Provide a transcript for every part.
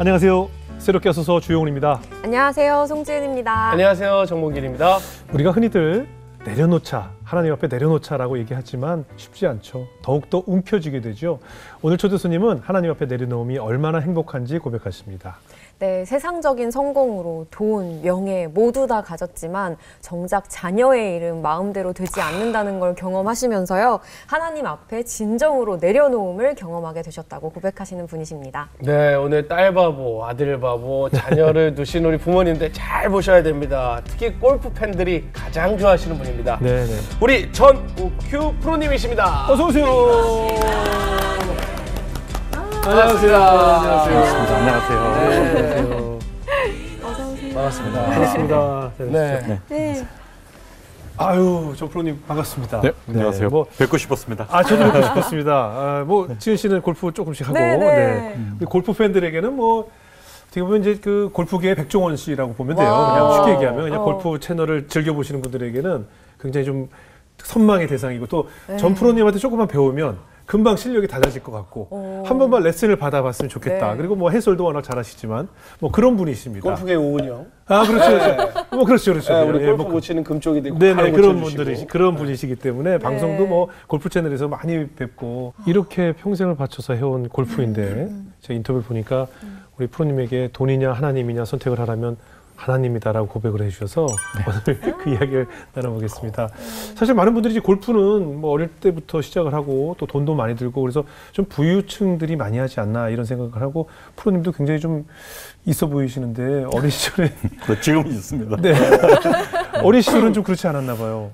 안녕하세요. 새롭게 와서서 주영훈입니다. 안녕하세요. 송지은입니다. 안녕하세요. 정몽길입니다. 우리가 흔히들 내려놓자, 하나님 앞에 내려놓자라고 얘기하지만 쉽지 않죠. 더욱더 움켜쥐게 되죠. 오늘 초대 손님은 하나님 앞에 내려놓음이 얼마나 행복한지 고백하십니다. 네, 세상적인 성공으로 돈, 명예 모두 다 가졌지만 정작 자녀의 이름 마음대로 되지 않는다는 걸 경험하시면서요. 하나님 앞에 진정으로 내려놓음을 경험하게 되셨다고 고백하시는 분이십니다. 네, 오늘 딸 바보, 아들 바보, 자녀를 두신 우리 부모님들 잘 보셔야 됩니다. 특히 골프 팬들이 가장 좋아하시는 분입니다. 네네. 우리 전우큐 프로님이십니다. 어서 오세요. 안녕하세요. 안녕하세요. 네. 어서 오세요. 반갑습니다. 반갑습니다. 네. 네. 아유, 전 프로님 반갑습니다. 네, 안녕하세요. 뭐 뵙고 싶었습니다. 저도 뵙고 싶었습니다. 지은 씨는 골프 조금씩 하고, 우리 골프 팬들에게는 어떻게 보면 이제 그 골프계의 백종원 씨라고 보면 돼요. 그냥 쉽게 얘기하면 그냥 골프 채널을 즐겨 보시는 분들에게는 굉장히 좀 선망의 대상이고 또 전 프로님한테 조금만 배우면 금방 실력이 달라질 것 같고 한 번만 레슨을 받아봤으면 좋겠다. 네. 그리고 해설도 워낙 잘하시지만 그런 분이십니다. 골프계 오은영. 그렇죠. 그렇죠. 네, 우리 골프 못 치는 금쪽이 되고 네네, 그런 분이시기 때문에 방송도 골프 채널에서 많이 뵙고 이렇게 평생을 바쳐서 해온 골프인데 제가 인터뷰를 보니까 우리 프로님에게 돈이냐 하나님이냐 선택을 하라면 하나님이다라고 고백을 해주셔서 오늘 그 이야기를 나눠보겠습니다. 사실 많은 분들이 이제 골프는 어릴 때부터 시작을 하고 또 돈도 많이 들고 그래서 좀 부유층들이 많이 하지 않나 이런 생각을 하고 프로님도 굉장히 좀 있어 보이시는데 어린 시절에 지금은 있습니다. 네. 어린 시절은 좀 그렇지 않았나 봐요.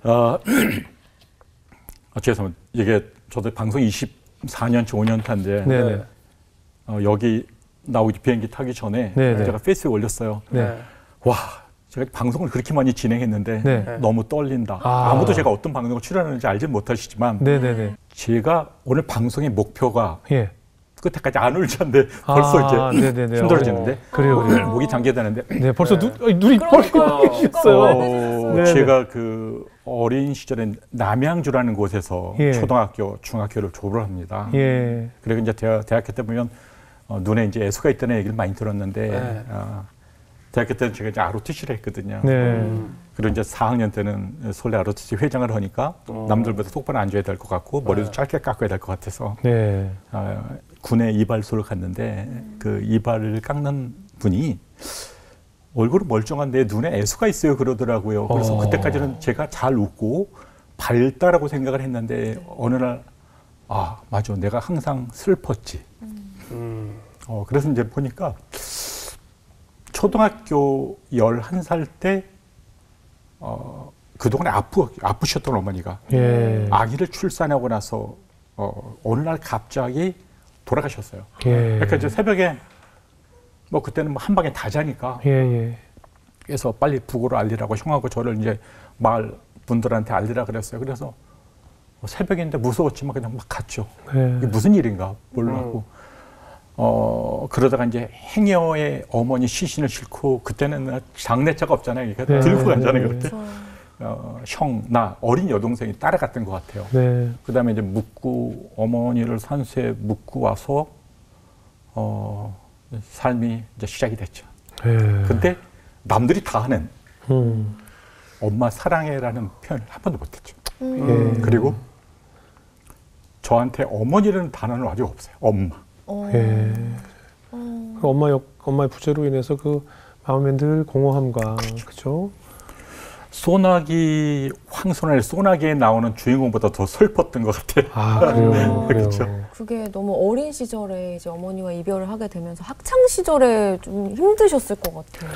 죄송합니다. 이게 저도 방송 24년, 5년 차인데 네네. 여기 나오기 비행기 타기 전에 네네. 제가 페이스에 올렸어요. 네. 와, 제가 방송을 그렇게 많이 진행했는데 네. 너무 떨린다. 아무도 제가 어떤 방송을 출연하는지 알지 못하시지만 네네네. 제가 오늘 방송의 목표가 예. 끝에까지 안 울지않는데 벌써 이제 네네네. 힘들어지는데 그래요. 목이 잠겨되는데 네, 벌써 눈이 뻘개있어요. 제가 그 어린 시절에 남양주라는 곳에서 초등학교, 중학교를 졸업을 합니다. 예. 그리고 이제 대학교 때 보면 눈에 이제 애수가 있다는 얘기를 많이 들었는데 대학교 때는 제가 이제 ROTC를 했거든요. 네. 그리고 이제 4학년 때는 서울대 ROTC 회장을 하니까 남들보다 똑바로 앉아야 될 것 같고 머리도 짧게 깎아야 될 것 같아서 네. 군의 이발소를 갔는데 그 이발을 깎는 분이 얼굴은 멀쩡한데 눈에 애수가 있어요 그러더라고요. 그래서 그때까지는 제가 잘 웃고 밝다라고 생각을 했는데 어느 날 맞아 내가 항상 슬펐지. 그래서 이제 보니까 초등학교 11살 때 그동안에 아프셨던 어머니가 아기를 출산하고 나서 어느 날 갑자기 돌아가셨어요. 그러니까 이제 새벽에 그때는 한 방에 다 자니까 그래서 빨리 부고를 알리라고 형하고 저를 이제 마을 분들한테 알리라 그랬어요. 그래서 새벽인데 무서웠지만 그냥 막 갔죠. 이게 무슨 일인가 몰라고. 그러다가 이제 행여의 어머니 시신을 싣고 그때는 장례차가 없잖아요. 그러니까 들고 가잖아요. 그때 형, 나 어린 여동생이 따라갔던 것 같아요. 그 다음에 이제 묻고 어머니를 산수에 묻고 와서 삶이 이제 시작이 됐죠. 근데 남들이 다 하는 엄마 사랑해라는 표현을 한 번도 못했죠. 그리고 저한테 어머니라는 단어는 아직 없어요. 엄마. 그 엄마의 부재로 인해서 그 마음에 늘 공허함과 그렇죠. 소나기 황소날 소나기에 나오는 주인공보다 더 슬펐던 것 같아요. 그래요. 그렇죠. 그게 너무 어린 시절에 이제 어머니와 이별을 하게 되면서 학창 시절에 좀 힘드셨을 것 같아요.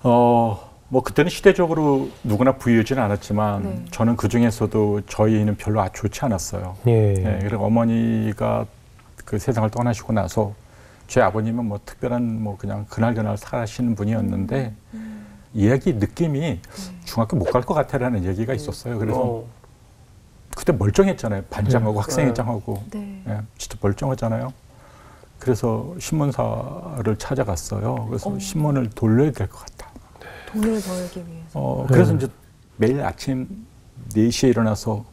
그렇죠. 그때는 시대적으로 누구나 부유하지는 않았지만 저는 그 중에서도 저희는 별로 좋지 않았어요. 그리고 어머니가 그 세상을 떠나시고 나서 제 아버님은 특별한 그냥 그날 살아시는 분이었는데 이야기 느낌이 중학교 못 갈 것 같아라는 얘기가 있었어요. 그래서 그때 멀쩡했잖아요. 반장하고 학생회장하고 진짜 멀쩡하잖아요. 그래서 신문사를 찾아갔어요. 그래서 신문을 돌려야 될 것 같다. 돈을 벌기 위해서. 그래서 이제 매일 아침 4시에 일어나서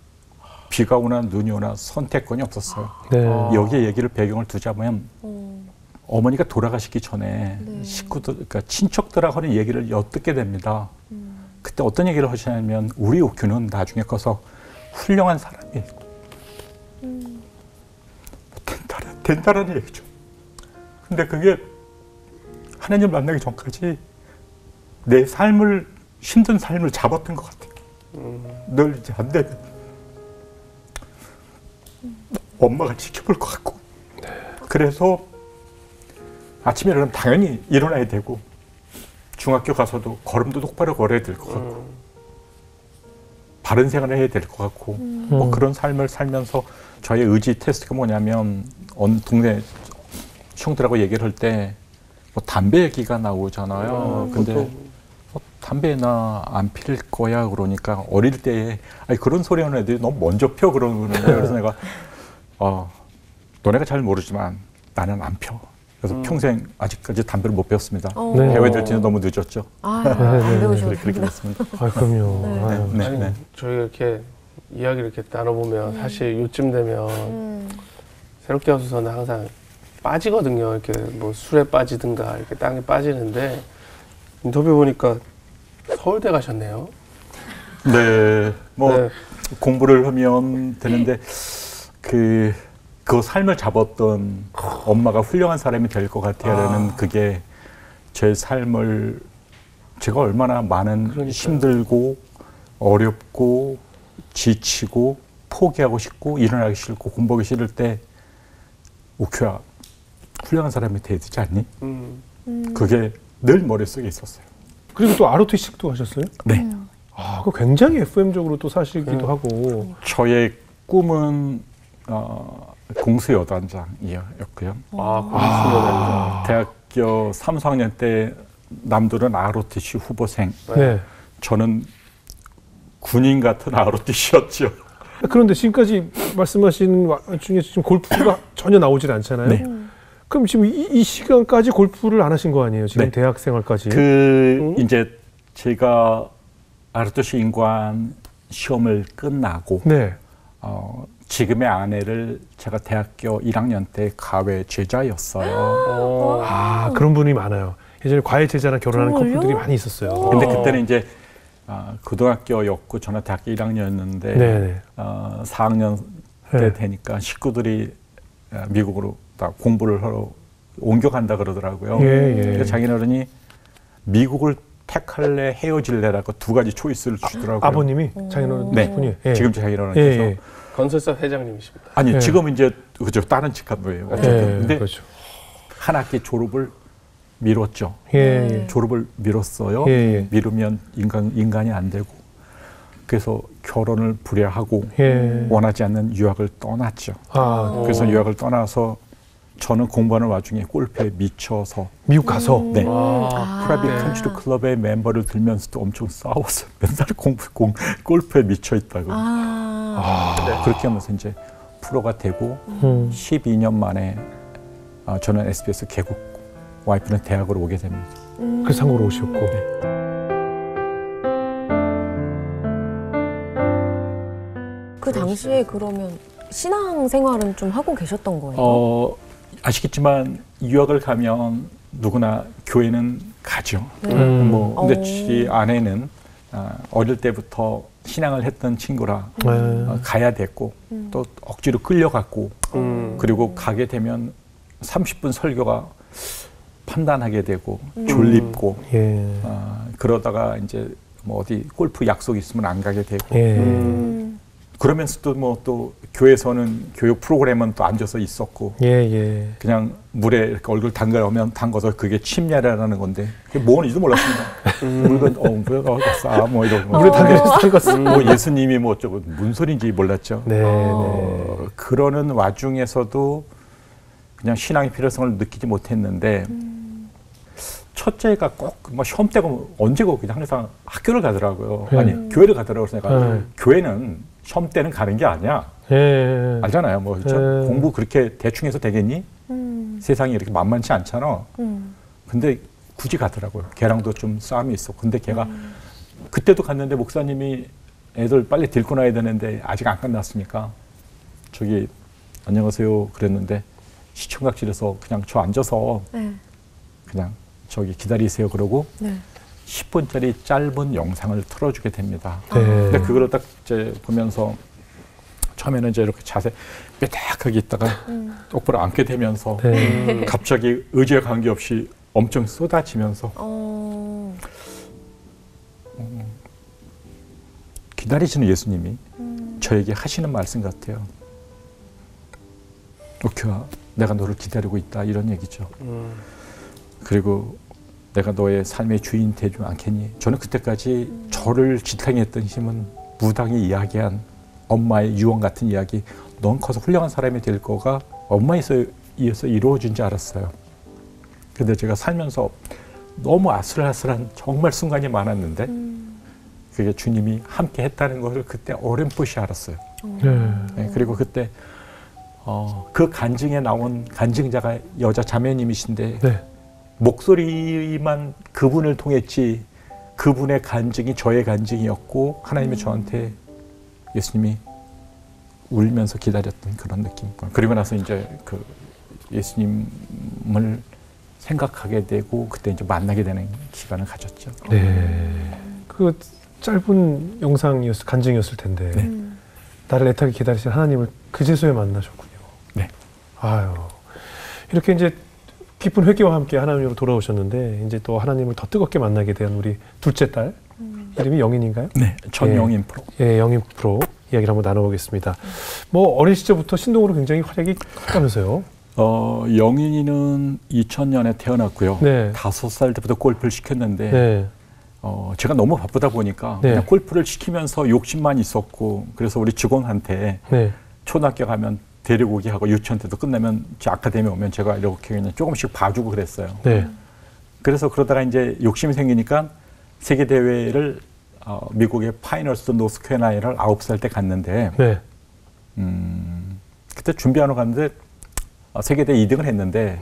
비가 오나 눈이 오나 선택권이 없었어요. 여기에 얘기를 배경을 두자면 어머니가 돌아가시기 전에 식구들, 그러니까 친척들하고 하는 얘기를 엿듣게 됩니다. 그때 어떤 얘기를 하시냐면 우리 옥규는 나중에 커서 훌륭한 사람이 된다라는 얘기죠. 근데 그게 하나님을 만나기 전까지 내 삶을, 힘든 삶을 잡았던 것 같아요. 늘 이제 안 되면 엄마가 지켜볼 것 같고. 그래서 아침에 일어나면 당연히 일어나야 되고 중학교 가서도 걸음도 똑바로 걸어야 될 것 같고 바른 생활을 해야 될 것 같고 뭐 그런 삶을 살면서 저의 의지 테스트가 뭐냐면 어느 동네 친구들하고 얘기를 할 때 뭐 담배 얘기가 나오잖아요. 근데 담배 나 안 필 거야 그러니까 어릴 때 아니 그런 소리 하는 애들이 너무 먼저 펴 그러는 거예요. 그래서 내가 너네가 잘 모르지만 나는 안 펴. 그래서 평생 아직까지 담배를 못 피웠습니다. 배워야 될지는 너무 늦었죠. 안 배우셔도 그렇게 됐습니다. 아, 그럼요. 네. 아니, 저희가 이렇게 이야기를 이렇게 나눠보면 사실 요즘 되면 새롭게 와서는 항상 빠지거든요. 이렇게 뭐 술에 빠지든가 이렇게 땅에 빠지는데 인터뷰 보니까 서울대 가셨네요. 네, 뭐 네. 공부를 하면 되는데 그 삶을 잡았던 엄마가 훌륭한 사람이 될 것 같아요라는 그게 제 삶을 제가 얼마나 많은 그러니까요. 힘들고 어렵고 지치고 포기하고 싶고 일어나기 싫고 공부하기 싫을 때 옥규야 훌륭한 사람이 돼야 되지 않니? 그게 늘 머릿속에 있었어요. 그리고 또 ROTC도 하셨어요? 네. 아, 그 굉장히 FM적으로 또 사시기도 하고. 저의 꿈은 공수여단장이었고요. 대학교 3, 4학년 때 남들은 ROTC 후보생. 네. 저는 군인 같은 ROTC였죠. 그런데 지금까지 말씀하신 중에 지금 골프가 전혀 나오질 않잖아요. 네. 그럼 지금 이 시간까지 골프를 안 하신 거 아니에요? 지금 네. 대학 생활까지. 이제 제가 ROTC 인관 시험을 끝나고 네. 지금의 아내를 제가 대학교 1학년 때 가외 제자였어요. 아, 그런 분이 많아요. 예전에 과외 제자랑 결혼하는 정말요? 커플들이 많이 있었어요. 근데 그때는 이제 고등학교였고 저는 대학교 1학년이었는데 네네. 4학년 때 네. 되니까 식구들이 미국으로 다 공부를 하러 옮겨간다 그러더라고요. 예, 예. 그래서 자기네들이 미국을 택할래 헤어질래라고 두 가지 초이스를 주더라고요. 아버님이 자기는 네. 분이. 예. 지금 자기네들께서 예, 예. 건설사 회장님이십니다. 아니 예. 지금 이제 그죠 다른 직함이에요. 어쨌든 예, 근데 그렇죠. 한 학기 졸업을 미뤘죠. 예, 예. 졸업을 미뤘어요. 예, 예. 미루면 인간이 안 되고 그래서 결혼을 불야하고 예. 원하지 않는 유학을 떠났죠. 아, 그래서 유학을 떠나서 저는 공부하는 와중에 골프에 미쳐서 미국 가서. 네. 아, 프라이빗 컨트리 클럽의 멤버를 들면서도 엄청 싸웠어요. 맨날 골프에 미쳐 있다고. 그렇게 하면서 이제 프로가 되고 12년 만에 저는 SBS 개국, 와이프는 대학으로 오게 됩니다. 그래서 한국으로 오셨고. 그 당시에 그러면 신앙 생활은 좀 하고 계셨던 거예요? 아시겠지만 유학을 가면 누구나 교회는 가죠. 근데 제 아내는 어릴 때부터 신앙을 했던 친구라 가야 됐고 또 억지로 끌려갔고 그리고 가게 되면 30분 설교가 판단하게 되고 졸립고 예. 그러다가 이제 뭐 어디 골프 약속 있으면 안 가게 되고 예. 그러면서도 뭐 또 교회에서는 교육 프로그램은 또 앉아서 있었고 예, 예. 그냥 물에 이렇게 얼굴 담가오면 담가서 그게 침례라는 건데 그게 뭔지도 몰랐습니다. 물건 뭐 이런 거. 물에 담가서 뭐 예수님이 뭐 어쩌고 무슨 소리인지 몰랐죠. 네, 네. 그러는 와중에서도 그냥 신앙의 필요성을 느끼지 못했는데 첫째가 꼭 뭐 시험 때가 언제고 그냥 항상 학교를 가더라고요. 아니 교회를 가더라고요. 그래서 내가 교회는 시험 때는 가는 게 아니야. 예. 알잖아요. 뭐 공부 그렇게 대충 해서 되겠니? 세상이 이렇게 만만치 않잖아. 근데 굳이 가더라고요. 걔랑도 좀 싸움이 있어. 근데 걔가 그때도 갔는데 목사님이 애들 빨리 데리고 나야 되는데 아직 안 끝났으니까 저기 안녕하세요 그랬는데 시청각실에서 그냥 저 앉아서 그냥 저기 기다리세요 그러고 10분짜리 짧은 영상을 틀어주게 됩니다. 근데 그걸 딱 이제 보면서 처음에는 이제 이렇게 자세 뾰족하게 있다가 똑바로 앉게 되면서 갑자기 의지와 관계없이 엄청 쏟아지면서 기다리시는 예수님이 저에게 하시는 말씀 같아요. 오큐아, 내가 너를 기다리고 있다 이런 얘기죠. 그리고 내가 너의 삶의 주인 되지 않겠니? 저는 그때까지 저를 지탱했던 힘은 무당이 이야기한 엄마의 유언 같은 이야기, 넌 커서 훌륭한 사람이 될 거가 엄마에서 의해서 이루어진 줄 알았어요. 근데 제가 살면서 너무 아슬아슬한 정말 순간이 많았는데 그게 주님이 함께 했다는 것을 그때 어렴풋이 알았어요. 네, 그리고 그때 그 간증에 나온 간증자가 여자 자매님이신데 목소리만 그분을 통했지 그분의 간증이 저의 간증이었고 하나님이 저한테 예수님이 울면서 기다렸던 그런 느낌. 그리고 나서 이제 그 예수님을 생각하게 되고 그때 이제 만나게 되는 시간을 가졌죠. 네. 그 짧은 영상이었을 간증이었을 텐데 나를 애타게 기다리신 하나님을 그제서야 만나셨군요. 네. 아유, 이렇게 이제 깊은 회개와 함께 하나님으로 돌아오셨는데 이제 또 하나님을 더 뜨겁게 만나게 된 우리 둘째 딸 이름이 영인인가요? 네, 전영인 프로. 예, 영인 프로 이야기를 한번 나눠보겠습니다. 뭐 어린 시절부터 신동으로 굉장히 활약이 컸다면서요? 영인이는 2000년에 태어났고요. 네. 5살 때부터 골프를 시켰는데 제가 너무 바쁘다 보니까 그냥 골프를 시키면서 욕심만 있었고 그래서 우리 직원한테 초등학교 가면 데리고 오게 하고 유치원 때도 끝나면 제 아카데미 오면 제가 이렇게 그냥 조금씩 봐주고 그랬어요. 그래서 그러다가 이제 욕심이 생기니까 세계 대회를 미국의 파이널스 노스캐나다를 9살 때 갔는데 그때 준비하러 갔는데 세계대회 2등을 했는데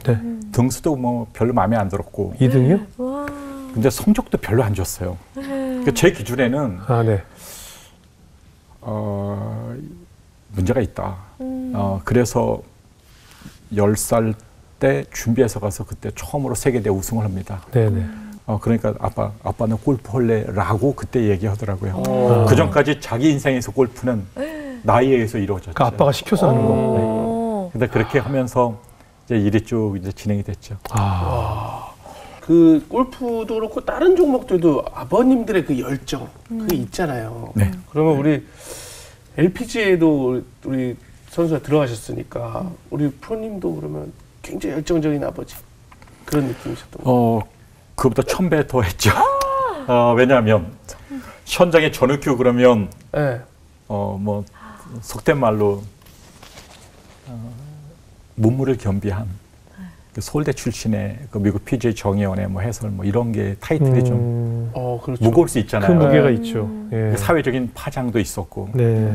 등수도 뭐 별로 마음에 안 들었고 2등이요? 근데 성적도 별로 안 좋았어요. 그러니까 제 기준에는 문제가 있다. 그래서 10살 때 준비해서 가서 그때 처음으로 세계대회 우승을 합니다. 그러니까 아빠는 골프 할래라고 그때 얘기하더라고요. 그 전까지 자기 인생에서 골프는 나이에 의해서 이루어졌죠. 그러니까 아빠가 시켜서 하는 거. 근데 그렇게 하면서 이제 일이 쭉 이제 진행이 됐죠. 그 골프도 그렇고 다른 종목들도 아버님들의 그 열정 그게 있잖아요. 그러면 우리 LPGA에도 우리 선수가 들어가셨으니까 우리 프로님도 그러면 굉장히 열정적인 아버지 그런 느낌이셨던 거예요? 그보다 1000배 더 했죠. 왜냐하면 현장에 전우큐 그러면 뭐 속된 말로 문무를 겸비한 그 서울대 출신의 그 미국 PGA 정의원의 뭐 해설 뭐 이런 게 타이틀이 좀 그렇죠. 무거울 수 있잖아요. 큰 무게가 있죠. 사회적인 파장도 있었고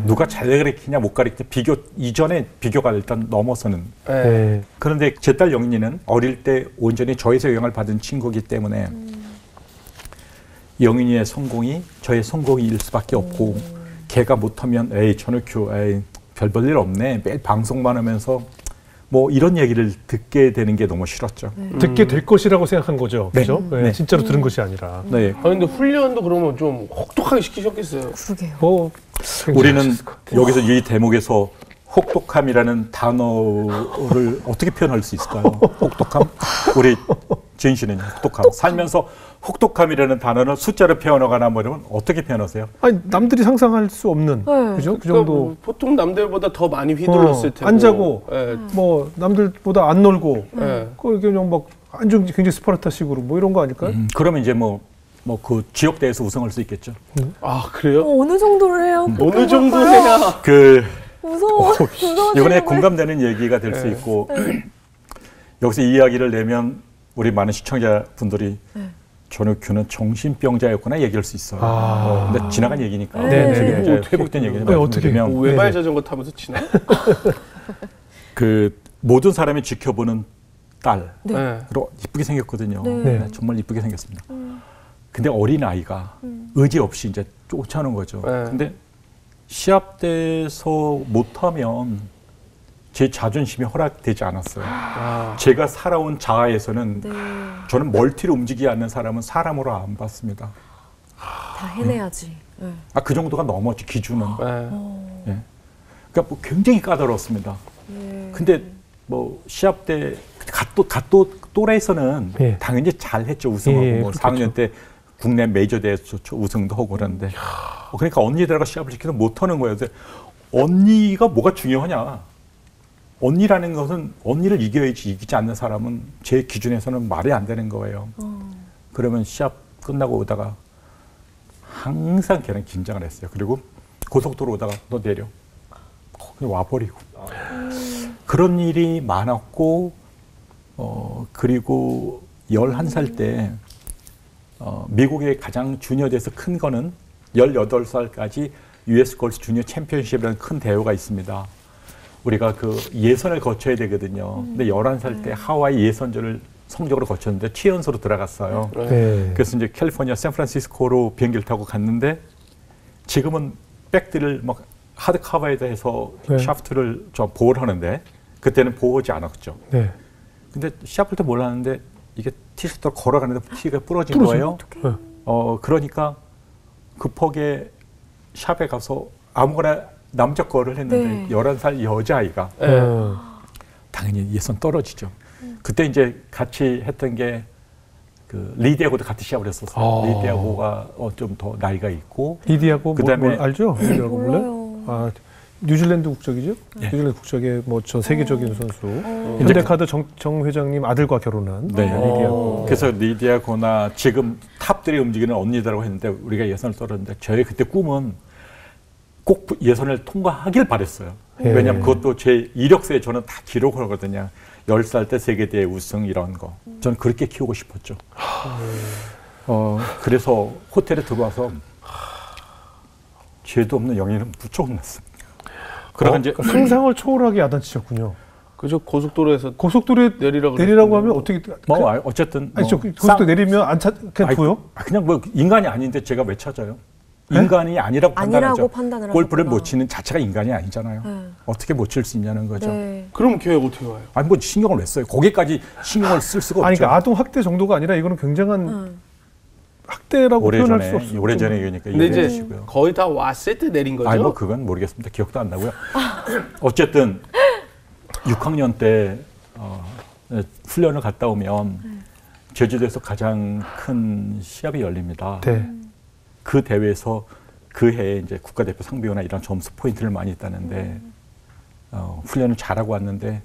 누가 잘 가르치냐 못 가르치냐 비교 이전에 비교가 일단 넘어서는. 그런데 제 딸 영인이는 어릴 때 온전히 저에서 영향을 받은 친구이기 때문에 영인이의 성공이 저의 성공일 수밖에 없고 걔가 못하면 에이 전우큐 에이 별 볼 일 없네 매일 방송만 하면서 뭐 이런 얘기를 듣게 되는 게 너무 싫었죠. 듣게 될 것이라고 생각한 거죠. 그죠? 진짜로 들은 것이 아니라. 근데 훈련도 그러면 좀 혹독하게 시키셨겠어요. 그러게요. 뭐 우리는 여기서 이 대목에서 혹독함이라는 단어를 어떻게 표현할 수 있을까요? 혹독함? 우리 지은 씨는 혹독함. 살면서 혹독함이라는 단어를 숫자로 표현하거나 뭐 이러면 어떻게 표현하세요? 아니 남들이 상상할 수 없는 그죠? 그 정도. 뭐 보통 남들보다 더 많이 휘둘렀을 테고. 안 자고 뭐 남들보다 안 놀고 그걸 그냥 막 완전 굉장히 스파르타식으로 뭐 이런 거 아닐까요? 그러면 이제 뭐 그 지역대회에서 우승할 수 있겠죠. 아 그래요? 어느 정도를 해요? 어느 정도 해야? 무서워. 이번에 공감되는 얘기가 될 수 있고 여기서 이 이야기를 내면 우리 많은 시청자분들이 전우큐는 정신병자였구나 얘기할 수 있어요. 근데 지나간 얘기니까. 회복된 얘기는 어떻게 외발 자전거 타면서 지나? 그 모든 사람이 지켜보는 딸로 이쁘게 생겼거든요. 정말 이쁘게 생겼습니다. 근데 어린 아이가 의지 없이 이제 쫓아오는 거죠. 근데 시합 때서 못하면 제 자존심이 허락되지 않았어요. 제가 살아온 자아에서는 네. 저는 멀티를 움직이지 않는 사람은 사람으로 안 봤습니다. 다 해내야지. 네. 그 정도가 넘었지, 기준은. 네. 예. 그러니까 뭐 굉장히 까다로웠습니다. 근데 뭐 시합 때 또래에서는 예. 당연히 잘했죠. 우승하고 예, 뭐 그렇겠죠. 4학년 때 국내 메이저 대회에서 우승도 하고 그러는데 그러니까 언니들하고 시합을 시켜도 못하는 거예요. 그래서 언니가 뭐가 중요하냐. 언니라는 것은 언니를 이겨야지 이기지 않는 사람은 제 기준에서는 말이 안 되는 거예요. 그러면 시합 끝나고 오다가 항상 걔는 긴장을 했어요. 그리고 고속도로 오다가 너 내려. 그냥 와버리고. 그런 일이 많았고 그리고 11살 때 미국의 가장 주니어대에서 큰 거는 18살까지 US 골프 주니어 챔피언십이라는 큰 대회가 있습니다. 우리가 그 예선을 거쳐야 되거든요. 근데 11살 때 하와이 예선전을 성적으로 거쳤는데 최연소로 들어갔어요. 네. 그래서 이제 캘리포니아 샌프란시스코로 비행기를 타고 갔는데 지금은 백들을 막 하드 카바에다 해서 네. 샤프트를 보호를 하는데 그때는 보호하지 않았죠. 네. 근데 시합할 때 몰랐는데 이게 티셔츠로 걸어가는데 티가 부러진 거예요. 네. 그러니까 급하게 샵에 가서 아무거나 남자 거를 했는데 네. 11살 여자아이가 당연히 예선 떨어지죠. 그때 이제 같이 했던 게 그 리디아고도 같이 시합을 했었어요. 리디아고가 좀 더 나이가 있고 리디아고 그다음에 뭐 알죠? 리디아고 몰라요. 몰라요? 뉴질랜드 국적이죠? 예. 뉴질랜드 국적의 뭐 전 세계적인 선수. 현대카드 정 회장님 아들과 결혼한 네. 리디아고. 그래서 리디아고나 지금 탑들이 움직이는 언니들하고 했는데 우리가 예선을 떨었는데 저의 그때 꿈은 꼭 예선을 통과하길 바랬어요. 예. 왜냐하면 그것도 제 이력서에 저는 다 기록을 하거든요. 10살 때 세계대회 우승 이런 거. 저는 그렇게 키우고 싶었죠. 그래서 호텔에 들어와서 죄도 없는 영희는 무척 혼났습니다. 그러고 이제 상상을 초월하게 야단치셨군요. 그죠? 고속도로에서 고속도로에 내리라고 하면 어떻게? 뭐 어쨌든 아니 저 뭐 고속도로 내리면 안 그냥 둬요? 그냥 뭐 인간이 아닌데 제가 왜 찾아요? 네? 인간이 아니라고 판단하죠. 판단을 골프를 하셨구나. 못 치는 자체가 인간이 아니잖아요. 네. 어떻게 못 칠 수 있냐는 거죠. 네. 그럼 계획 어떻게 와요? 아니 뭐 신경을 왜 써요? 거기까지 신경을 쓸 수가 없죠. 아니 그러니까 아동 학대 정도가 아니라 이거는 굉장한 학대라고 표현할 수 없어요. 오래전에 얘기니까 근데 이해해 이제 주시고요. 거의 다 왔을 때 내린 거죠? 아니 뭐 그건 모르겠습니다. 기억도 안 나고요. 어쨌든 6학년 때 훈련을 갔다 오면 제주도에서 가장 큰 시합이 열립니다. 네. 그 대회에서 그 해에 이제 국가대표 상비호나 이런 점수 포인트를 많이 따는데 훈련을 잘하고 왔는데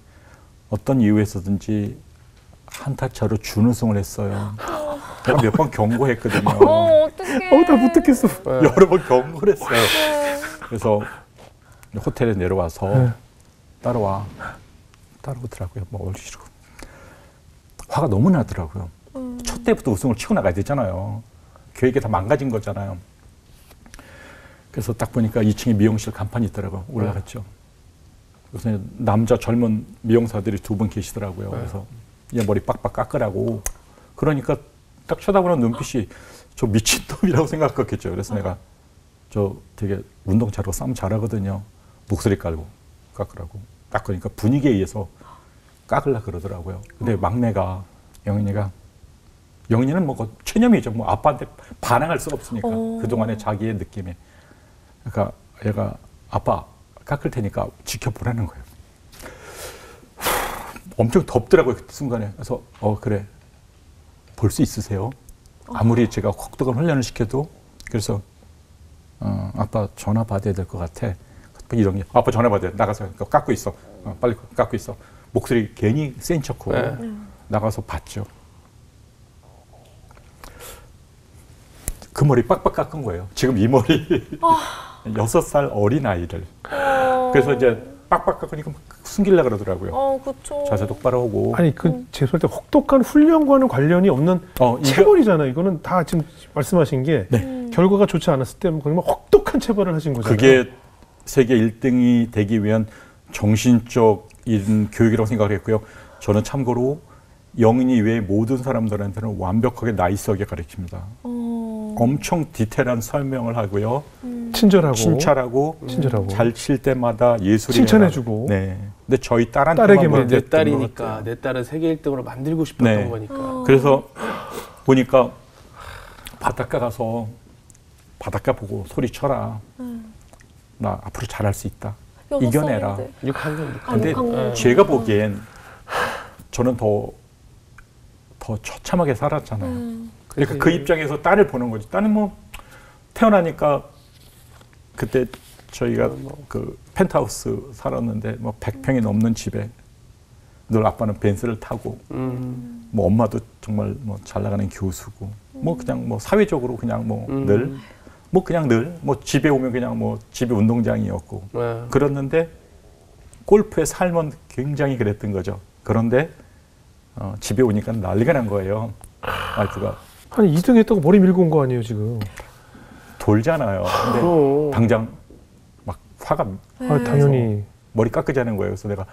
어떤 이유에서든지 한타 차로 준우승을 했어요. 제가 몇 번 경고했거든요. 어떡해. 나 못 듣겠어. 여러 번 경고를 했어요. 그래서 호텔에 내려와서 따라오더라고요. 뭐 얼씨구. 화가 너무 나더라고요. 첫 때부터 우승을 치고 나가야 되잖아요. 계획이 다 망가진 거잖아요. 그래서 딱 보니까 2층에 미용실 간판이 있더라고요. 올라갔죠. 그래서 남자 젊은 미용사들이 2분 계시더라고요. 그래서 얘 머리 빡빡 깎으라고. 그러니까 딱 쳐다보는 눈빛이 저 미친놈이라고 생각했겠죠. 그래서 내가 저 되게 운동 잘하고 싸움 잘하거든요. 목소리 깔고 깎으라고. 깎으니까 분위기에 의해서 깎으려고 그러더라고요. 근데 막내가 영인이는 뭐 체념이죠. 뭐 아빠한테 반항할 수가 없으니까. 그동안의 자기의 느낌에. 그러니까 얘가 아빠 깎을 테니까 지켜보라는 거예요. 엄청 덥더라고요. 그 순간에. 그래서 그래. 볼 수 있으세요? 아무리 제가 혹독한 훈련을 시켜도. 그래서 아빠 전화 받아야 될 것 같아. 이런 게 아빠 전화 받아야 돼. 나가서 깎고 있어. 빨리 깎고 있어. 목소리 괜히 센 척하고 나가서 봤죠. 그 머리 빡빡 깎은 거예요. 지금 이 머리 6살 어린 아이를. 그래서 이제 빡빡 깎으니까 숨기려고 그러더라고요. 그쵸. 자세 똑바로 하고. 아니 죄송할 때 혹독한 훈련과는 관련이 없는 체벌이잖아요. 이거는 다 지금 말씀하신 게 결과가 좋지 않았을 때 그러면 혹독한 체벌을 하신 거잖아요. 그게 세계 1등이 되기 위한 정신적인 교육이라고 생각을 했고요. 저는 참고로 영인이 외에 모든 사람들한테는 완벽하게 나이스하게 가르칩니다. 엄청 디테일한 설명을 하고요. 친절하고 친절하고 잘 칠 때마다 예술이 칭찬해주고. 네. 근데 저희 딸에게만 내 딸이니까 내 딸을 세계 1등으로 만들고 싶었던 네. 거니까. 그래서 보니까 바닷가 가서 바닷가 보고 소리쳐라. 나 앞으로 잘할 수 있다. 이겨내라. 6학년. 근데 제가 보기엔 저는 더 처참하게 살았잖아요. 그러니까 그 입장에서 딸을 보는 거지. 딸은 뭐 태어나니까 그때 저희가 그 펜트하우스 살았는데 뭐 100평이 넘는 집에 늘 아빠는 벤츠를 타고 뭐 엄마도 정말 뭐 잘 나가는 교수고 뭐 그냥 뭐 사회적으로 그냥 뭐 늘 뭐 그냥 늘 뭐 집에 오면 그냥 뭐 집이 운동장이었고 그랬는데 골프의 삶은 굉장히 그랬던 거죠. 그런데 집에 오니까 난리가 난 거예요. 와이프가 한 2등 했다고 머리 밀고 온 거 아니에요 지금? 돌잖아요. 근데 당장 막 화가 당연히 머리 깎으자는 거예요. 그래서 내가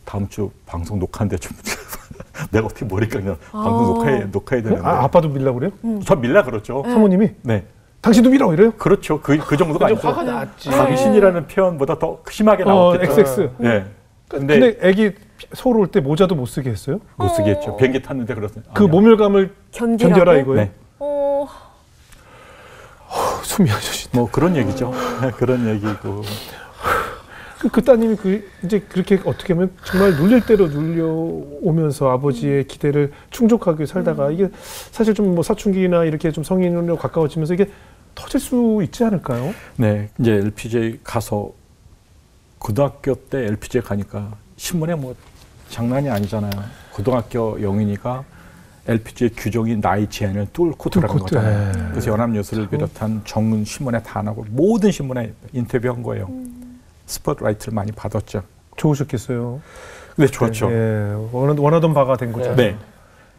다음 주 방송 녹화인데 좀 내가 어떻게 머리 깎냐 방송 녹화해야 되는데 아빠도 밀라 그래요? 저 밀라 그렇죠. 사모님이? 네. 당신도 밀어 이래요? 그렇죠. 그 정도가 아니죠. 화가 났지. 당신이라는 표현보다 더 심하게 나왔겠죠. XX. 네. 근데 애기 서울 올 때 모자도 못 쓰게 했어요? 못 쓰게 했죠. 비행기 탔는데 그렇습니다. 그 모멸감을 견뎌라 이거예요? 네. 숨이 안 쉬어진다. 뭐 그런 얘기죠. 그런 얘기고. 그 따님이 이제 그렇게 어떻게 보면 정말 눌릴 대로 눌려오면서 아버지의 기대를 충족하게 살다가 이게 사실 좀 뭐 사춘기나 이렇게 좀 성인으로 가까워지면서 이게 터질 수 있지 않을까요? 네, 이제 LPGA 가서 고등학교 때 LPGA 가니까 신문에 뭐 장난이 아니잖아요. 고등학교 영인이가 LPGA 규정인 나이 제한을 뚫고 들어간 거잖아요. 그래서 연합뉴스를 비롯한 전문 신문에 다 나고 모든 신문에 인터뷰한 거예요. 스포트라이트를 많이 받았죠. 좋으셨겠어요. 네, 좋았죠. 네, 원하던 바가 된 거죠. 네.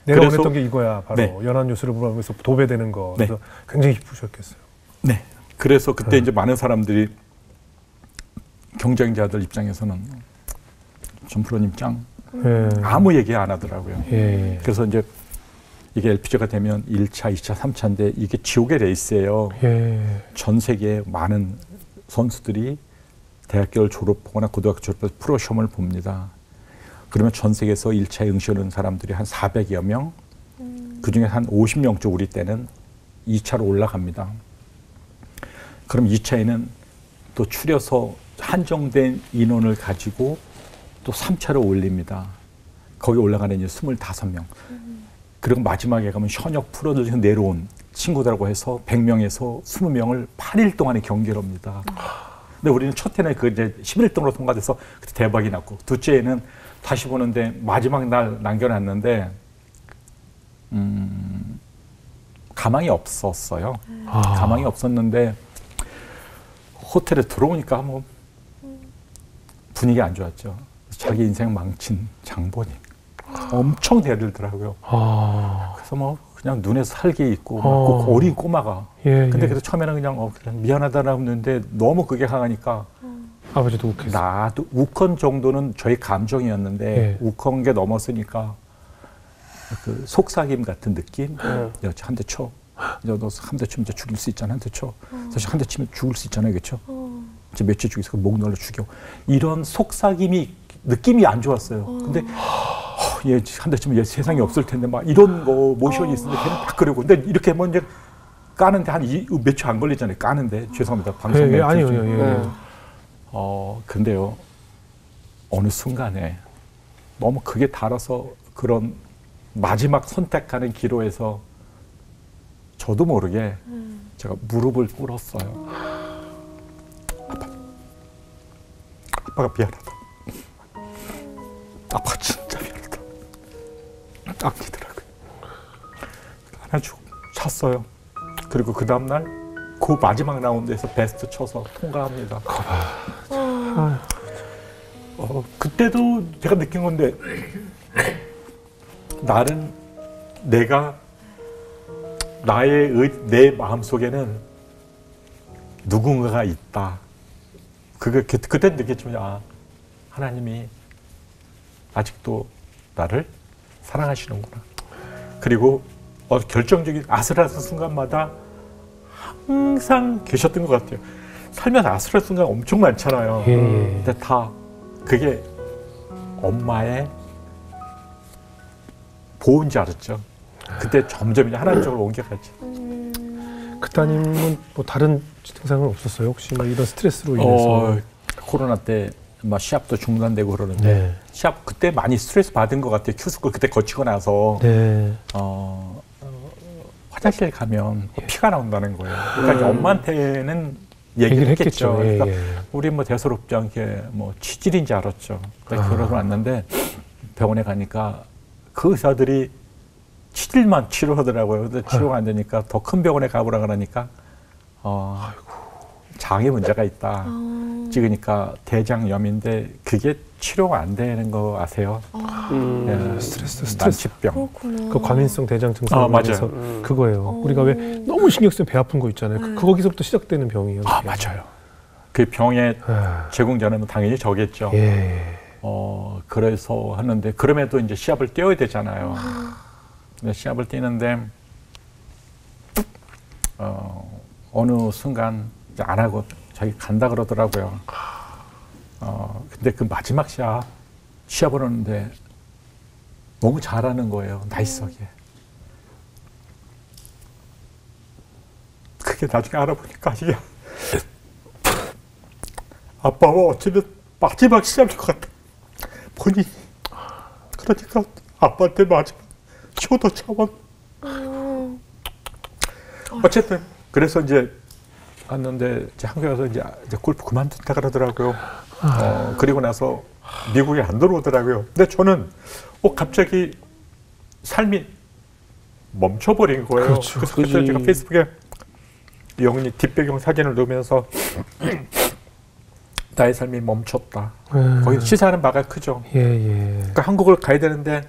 내가 원했던 게 이거야. 바로 네. 연합뉴스를 보면서 도배되는 거. 그래서 굉장히 기쁘셨겠어요. 네. 그래서 그때 이제 많은 사람들이 경쟁자들 입장에서는 전 프로님 짱 아무 얘기 안 하더라고요. 그래서 이제 이게 LPGA가 되면 1차, 2차, 3차인데 이게 지옥의 레이스예요. 전 세계에 많은 선수들이 대학교를 졸업하거나 고등학교 졸업해서 프로 시험을 봅니다. 그러면 전 세계에서 1차에 응시하는 사람들이 한 400여 명, 그중에 한 50명 쪽 우리 때는 2차로 올라갑니다. 그럼 2차에는 또 추려서 한정된 인원을 가지고 또 3차로 올립니다. 거기 올라가는 이제 25명. 그리고 마지막에 가면 현역 프로들 중에 내려온 친구들하고 해서 100명에서 20명을 8일 동안에 경기를 합니다. 근데 우리는 첫 해는 그 이제 11등으로 통과돼서 그때 대박이 났고, 둘째에는 다시 보는데 마지막 날 남겨놨는데, 가망이 없었어요. 가망이 없었는데, 호텔에 들어오니까 뭐, 분위기 안 좋았죠. 자기 인생 망친 장본인. 엄청 대들더라고요. 그래서 뭐, 그냥 눈에 살기 있고, 꼭 어린 꼬마가. 근데 그래도 처음에는 그냥 미안하다라고 했는데, 너무 그게 강하니까, 아버지도 욱했어요. 나도 우컨 정도는 저희 감정이었는데 우컨 게 넘었으니까 그 속삭임 같은 느낌. 여자 한 대 쳐. 너 한 대 치면 이제 죽일 수 있잖아. 한 대 쳐. 사실 한 대 치면 죽을 수 있잖아요, 그렇죠? 이제 며칠 죽여서 목 놀려 죽여. 이런 속삭임이 느낌이 안 좋았어요. 근데 얘 한 대 치면 얘 세상에 없을 텐데 막 이런 거 모션이 있는데 걔는 막 그러고. 근데 이렇게 뭐 이제 까는데 한 몇 초 안 걸리잖아요. 까는데 죄송합니다. 방송에 아니요. 근데요, 어느 순간에 너무 그게 달아서 그런 마지막 선택하는 기로에서 저도 모르게 제가 무릎을 꿇었어요. 아빠가 미안하다. 아빠 진짜 미안하다. 아끼더라고요. 안아주고 잤어요. 그리고 그 다음날 그 마지막 라운드에서 베스트 쳐서 통과합니다. 그때도 제가 느낀 건데, 내 마음속에는 누군가가 있다. 그때 느꼈지만, 하나님이 아직도 나를 사랑하시는구나. 그리고 결정적인 아슬아슬 순간마다 항상 계셨던 것 같아요. 살면서 아슬한 순간 엄청 많잖아요. 근데 다 그게 엄마의 보호인지 알았죠. 그때 점점 이제 하나님 쪽으로 옮겨갔죠. 그 따님은 뭐 다른 증상은 없었어요? 혹시 뭐 이런 스트레스로 인해서? 코로나 때 막 시합도 중단되고 그러는데 시합 그때 많이 스트레스 받은 것 같아요. 큐스쿨 그때 거치고 나서 화장실 가면 피가 나온다는 거예요. 그러니까 엄마한테는 얘기를 했겠죠. 그러니까 우리 뭐 대수롭지 않게 뭐 치질인지 알았죠. 그러고 왔는데 병원에 가니까 그 의사들이 치질만 치료하더라고요. 근데 치료가 안 되니까 더 큰 병원에 가보라 그러니까 장에 문제가 있다. 찍으니까 대장염인데 그게 치료가 안 되는 거 아세요? 스트레스. 난치병. 그 과민성 대장 증상 맞아요. 그거예요. 우리가 왜 너무 신경 쓰면 배 아픈 거 있잖아요. 거기서부터 시작되는 병이에요. 맞아요. 그 병의 제공자는 당연히 저겠죠. 그래서 하는데 그럼에도 이제 시합을 뛰어야 되잖아요. 근데 시합을 뛰는데 어느 순간 이제 안 하고 자기 간다 그러더라고요. 근데 그 마지막 시합을 하는데 너무 잘하는 거예요. 나이스하게. 그게 나중에 알아보니까 이게 아빠가 어쩌면 마지막 시합일 것 같아. 본인이. 그러니까 아빠한테 마지막 효도 차원. 어쨌든 그래서 이제 갔는데 이제 한국에 와서 이제 골프 그만둔다 그러더라고요. 그리고 나서 미국에 안 들어오더라고요. 근데 저는 갑자기 삶이 멈춰버린 거예요. 그렇죠. 그래서 그때 제가 페이스북에 영훈이 뒷배경 사진을 넣으면서 나의 삶이 멈췄다. 거기 시사하는 바가 크죠. 그러니까 한국을 가야 되는데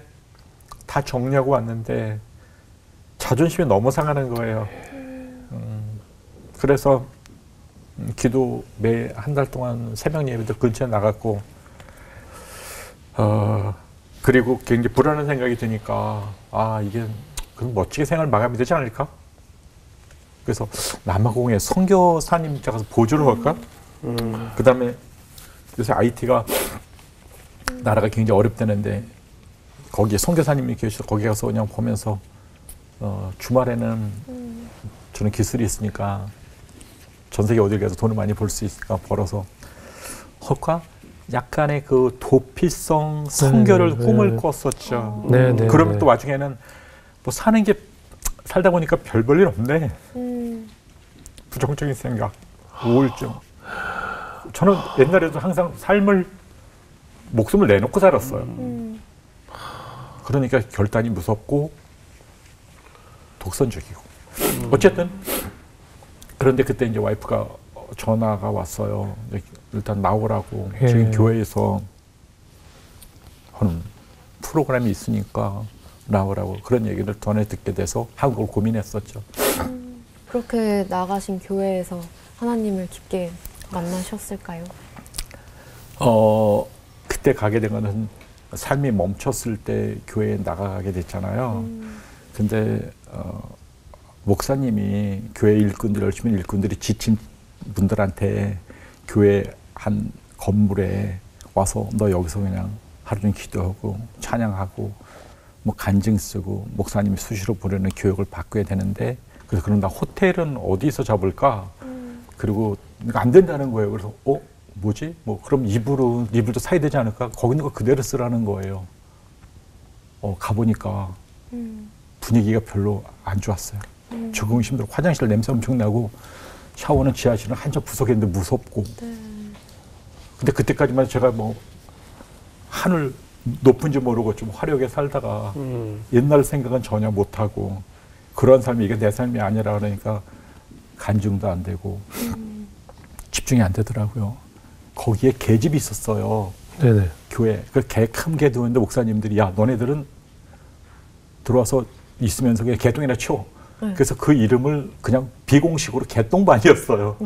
다 정리하고 왔는데 자존심이 너무 상하는 거예요. 그래서 기도 매 한 달 동안 새벽 예배도 근처에 나갔고 그리고 굉장히 불안한 생각이 드니까 이게 그럼 멋지게 생활 마감이 되지 않을까? 그래서 남아공에 선교사님 가서 보조를 할까? 그 다음에 요새 IT가 나라가 굉장히 어렵다는데 거기에 선교사님이 계셔서 거기 가서 그냥 보면서 주말에는 저는 기술이 있으니까 전 세계 어딜 가서 돈을 많이 벌 수 있으니까 벌어서 할까? 약간의 그 도피성 선교를 꿈을 꿨었죠. 그러면 또 나중에는 뭐 사는 게 살다 보니까 별 볼 일 없네. 부정적인 생각, 우울증. 저는 옛날에도 항상 목숨을 내놓고 살았어요. 그러니까 결단이 무섭고 독선적이고. 어쨌든 그런데 그때 이제 와이프가 전화가 왔어요. 일단 나오라고. 지금 교회에서 하는 프로그램이 있으니까 나오라고. 그런 얘기를 전에 듣게 돼서 한국을 고민했었죠. 그렇게 나가신 교회에서 하나님을 깊게 만나셨을까요? 그때 가게 된 거는 삶이 멈췄을 때 교회에 나가게 됐잖아요. 근데 목사님이 교회 열심히 일꾼들이 지친 분들한테 교회 한 건물에 와서 너 여기서 그냥 하루 종일 기도하고 찬양하고 뭐 간증 쓰고 목사님이 수시로 보내는 교육을 바꿔야 되는데 그래서 그런다 호텔은 어디서 잡을까? 그리고 안 된다는 거예요. 그래서 뭐지? 뭐 그럼 이불도 사야 되지 않을까? 거기 있는 거 그대로 쓰라는 거예요. 가보니까 분위기가 별로 안 좋았어요. 적응이 힘들어. 화장실 냄새 엄청 나고 샤워는 지하실은 한쪽 구석에 있는데 무섭고. 근데 그때까지만 제가 뭐 하늘 높은지 모르고 좀 화려하게 살다가 옛날 생각은 전혀 못하고 그런 삶이 이게 내 삶이 아니라 그러니까 간증도 안 되고 집중이 안 되더라고요. 거기에 계집이 있었어요. 네네. 교회. 그 큰 개 두는데 목사님들이 야 너네들은 들어와서 있으면서 그냥 개똥이나 치워. 그래서 그 이름을 그냥 비공식으로 개똥반이었어요.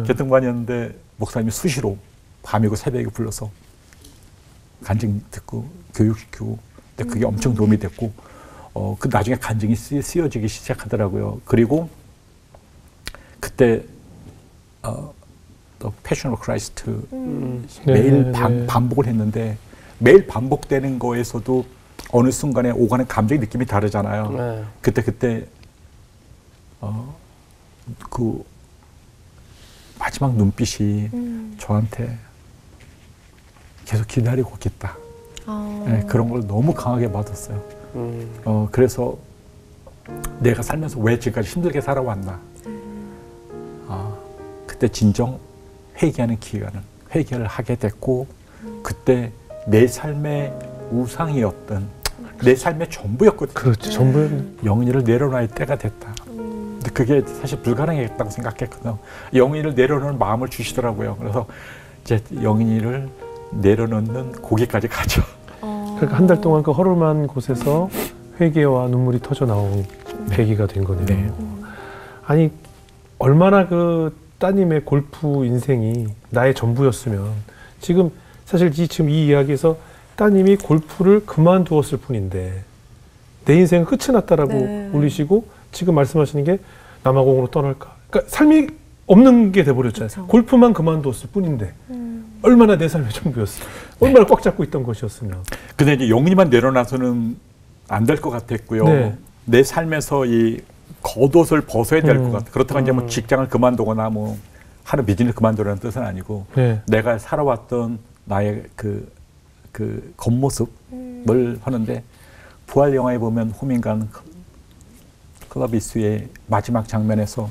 개똥반이었는데 목사님이 수시로 밤이고 새벽에 불러서 간증 듣고 교육시키고 근데 그게 엄청 도움이 됐고 그 나중에 간증이 쓰여지기 시작하더라고요. 그리고 그때 또 패션 오브 크라이스트 매일 반복을 했는데 매일 반복되는 거에서도 어느 순간에 오가는 감정의 느낌이 다르잖아요. 네. 그때 그 마지막 눈빛이 저한테 계속 기다리고 있겠다. 네, 그런 걸 너무 강하게 받았어요. 그래서 내가 살면서 왜 지금까지 힘들게 살아왔나. 그때 진정 회개하는 기간을 회개를 하게 됐고 그때 내 삶의 우상이었던 내 삶의 전부였거든요. 그렇죠. 전부 영혼을 내려놔야 때가 됐다. 근데 그게 사실 불가능했다고 생각했거든요. 영혼을 내려놓는 마음을 주시더라고요. 그래서 이제 영혼을 내려놓는 고기까지 가죠. 그러니까 한 달 동안 그 허름한 곳에서 회개와 눈물이 터져 나온 계기가 된 거네요. 네. 아니 얼마나 그 따님의 골프 인생이 나의 전부였으면 지금 사실 지금 이 이야기에서 따님이 골프를 그만두었을 뿐인데 내 인생은 끝이 났다라고 울리시고 지금 말씀하시는 게 남아공으로 떠날까. 그러니까 삶이 없는 게 돼버렸잖아요. 그쵸. 골프만 그만두었을 뿐인데 얼마나 내 삶의 전부였어. 얼마나 꽉 잡고 있던 것이었으면. 근데 이제 영리만 내려놔서는 안 될 것 같았고요. 네. 내 삶에서 이 겉옷을 벗어야 될 것 같아. 그렇다고 이제 뭐 직장을 그만두거나 뭐 하는 비즈니스 그만두라는 뜻은 아니고 네. 내가 살아왔던 나의 그 겉모습을 하는데 부활 영화에 보면 호민간 클럽 이스의 마지막 장면에서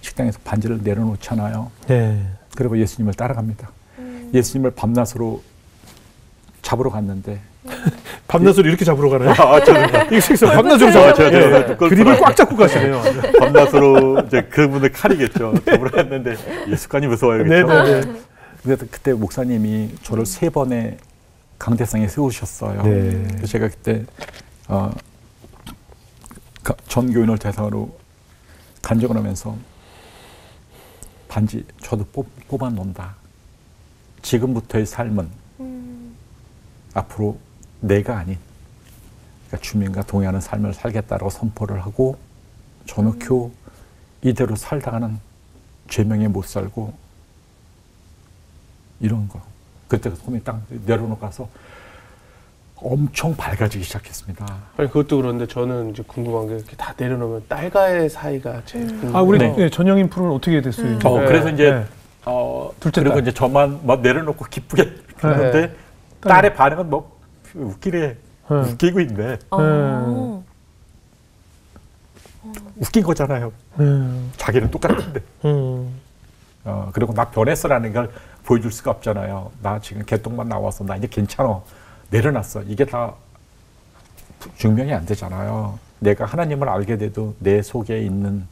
식당에서 반지를 내려놓잖아요. 네. 그리고 예수님을 따라갑니다. 예수님을 밤낮으로 잡으러 갔는데 밤낮으로 이렇게 잡으러 가나요? 저는 이거 식사 밤낮으로 잡아줘야 돼요. 그걸 그립을 꽉 잡고 가시네요. 밤낮으로 이제 그분들 칼이겠죠. 잡으러 갔는데 예수관이 무서워요. 그렇죠? 네네네. 그래서 그때 목사님이 저를 3번의 강대상에 세우셨어요. 네. 그래서 제가 그때 전 교인을 대상으로 간증을 하면서 반지 저도 뽑아 놓는다. 지금부터의 삶은 앞으로 내가 아닌 그러니까 주님과 동행하는 삶을 살겠다라고 선포를 하고 전후교 이대로 살다가는 죄명에 못 살고 이런 거. 그때 손이 딱 내려놓고 가서 엄청 밝아지기 시작했습니다. 아니 그것도 그런데 저는 이제 궁금한 게 이렇게 다 내려놓으면 딸과의 사이가 제일 궁금해요. 아 우리 네. 네, 전영인 프로는 어떻게 됐어요? 이제? 그래서 이제 네. 둘째 그리고 딸. 이제 저만 막 내려놓고 기쁘게 하는데 딸의 반응은 뭐 웃기래. 웃기고 있네. 웃긴 거잖아요. 자기는 똑같은데. 그리고 나 변했어라는 걸 보여줄 수가 없잖아요. 나 지금 개똥만 나와서 나 이제 괜찮아. 내려놨어. 이게 다 증명이 안 되잖아요. 내가 하나님을 알게 돼도 내 속에 있는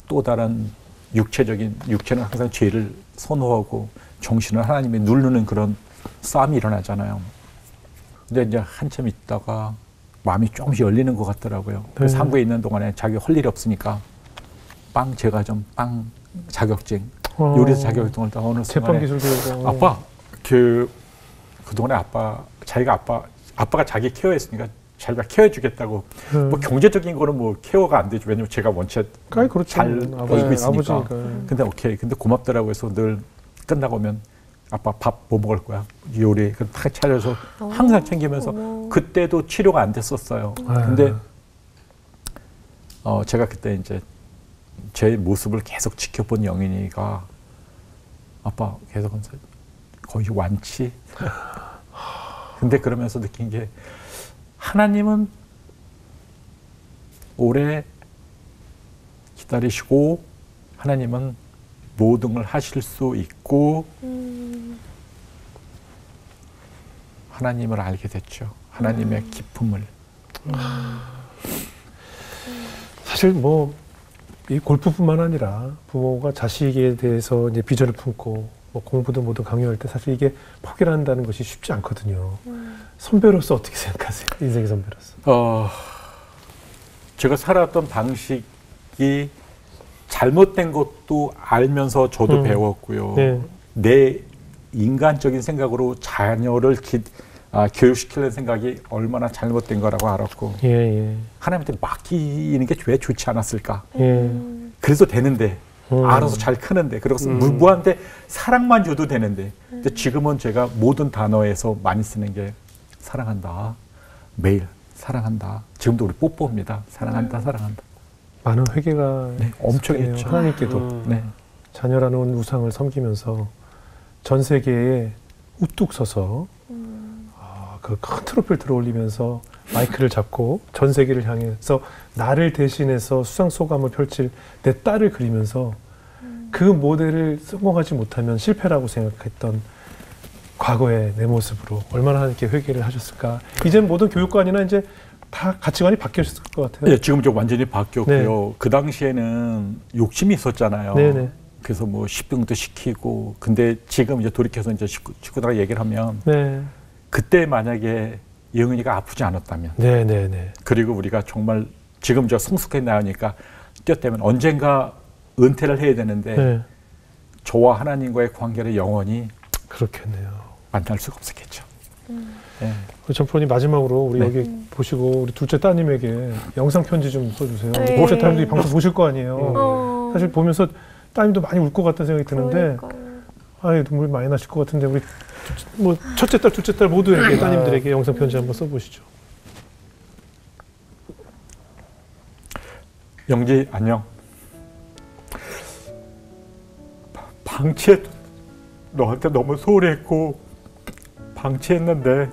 또 다른 육체는 항상 죄를 선호하고 정신을 하나님이 누르는 그런 싸움이 일어나잖아요. 근데 이제 한참 있다가 마음이 조금씩 열리는 것 같더라고요. 그래서 한국에 있는 동안에 자기 할 일이 없으니까 제가 좀 자격증, 요리사 자격증을 다 어느 순간에 제빵 기술도 아빠 그동안에 아빠가 자기 케어했으니까 자기가 케어해주겠다고 뭐 경제적인 거는 뭐 케어가 안 되죠. 왜냐면 제가 원체 그렇죠. 잘 벌고 있으니까. 아버지니까. 근데 오케이. 근데 고맙더라고 해서 늘 끝나고 오면 아빠 밥 뭐 먹을 거야? 요리. 딱 차려서 항상 챙기면서 그때도 치료가 안 됐었어요. 근데 제가 그때 이제 제 모습을 계속 지켜본 영인이가 아빠 계속 거의 완치. 근데 그러면서 느낀 게 하나님은 오래 기다리시고 하나님은 모든 걸 하실 수 있고 하나님을 알게 됐죠. 하나님의 기쁨을. 사실 뭐 이 골프뿐만 아니라 부모가 자식에 대해서 이제 비전을 품고 뭐 공부도 뭐든 강요할 때 사실 이게 포기한다는 것이 쉽지 않거든요. 선배로서 어떻게 생각하세요? 인생의 선배로서. 제가 살아왔던 방식이 잘못된 것도 알면서 저도 배웠고요. 네. 내 인간적인 생각으로 자녀를 교육시키려는 생각이 얼마나 잘못된 거라고 알았고 예. 하나님한테 맡기는 게 왜 좋지 않았을까. 예. 그래서 되는데 알아서 잘 크는데, 그리고 무부한테 사랑만 줘도 되는데, 근데 지금은 제가 모든 단어에서 많이 쓰는 게 사랑한다, 매일 사랑한다. 지금도 우리 뽀뽀입니다. 사랑한다, 사랑한다. 많은 회개가 네, 엄청 있었겠네요. 있죠. 하나님께도 네. 자녀라는 우상을 섬기면서 전 세계에 우뚝 서서 그 큰 트로피를 들어올리면서 마이크를 잡고 전 세계를 향해서 나를 대신해서 수상소감을 펼칠 내 딸을 그리면서 그 모델을 성공하지 못하면 실패라고 생각했던 과거의 내 모습으로 얼마나 하나님께 회개를 하셨을까. 이제는 모든 교육관이나 이제 다 가치관이 바뀌었을 것 같아요. 네, 지금 좀 완전히 바뀌었고요. 네. 그 당시에는 욕심이 있었잖아요. 네네. 그래서 뭐 시병도 시키고, 근데 지금 이제 돌이켜서 이제 친구들하고 얘기를 하면, 네. 그때 만약에 영은이가 아프지 않았다면, 네네네. 그리고 우리가 정말 지금 저 성숙해 나오니까 뛰었다면 언젠가 은퇴를 해야 되는데, 네. 저와 하나님과의 관계를 영원히 그렇겠네요. 만날 수가 없었겠죠. 네. 전 프로님 마지막으로 우리 네. 여기 보시고 우리 둘째 따님에게 영상 편지 좀 써주세요. 네. 둘째 따님도 이 방송 보실 거 아니에요. 사실 보면서 따님도 많이 울 것 같다는 생각이 드는데, 아예 눈물 많이 나실 것 같은데 우리 뭐 첫째 딸, 둘째 딸 모두에게 따님들에게 영상 편지 한번 써보시죠. 영지 안녕. 방치해 너한테 너무 소홀했고 방치했는데